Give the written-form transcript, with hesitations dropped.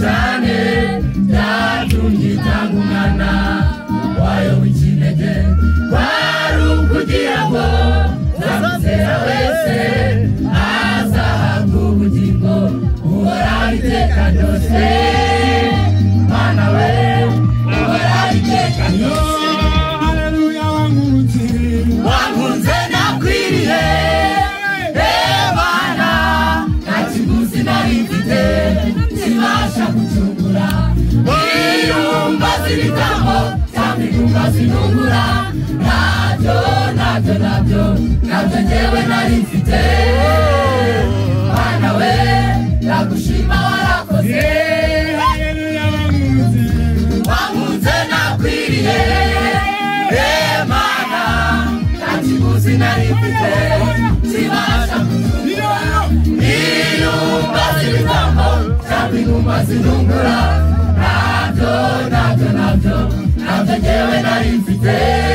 cyane byatumye itanga umwana wayo w'ikinege wari ukugira ngo uzamwizera wese azahabwa ubugingo buhoraho iteka ryose. Mana we uhoraho iteka ryose. Haleluya. Wankunze nakwiriye Mana nta kiguzi nari mfite kibasha gucungura iyumba z'ibitambo cyangwa ingumba zinungura nabyo njyewe nari mfite. Mana we ndagushima warakoze. Wankunze nakwiriye Mana nta kiguzi nari mfite kibasha gucungura iyumba z'ibitambo cyangwa ingumba zinungura nabyo njyewe nari mfite.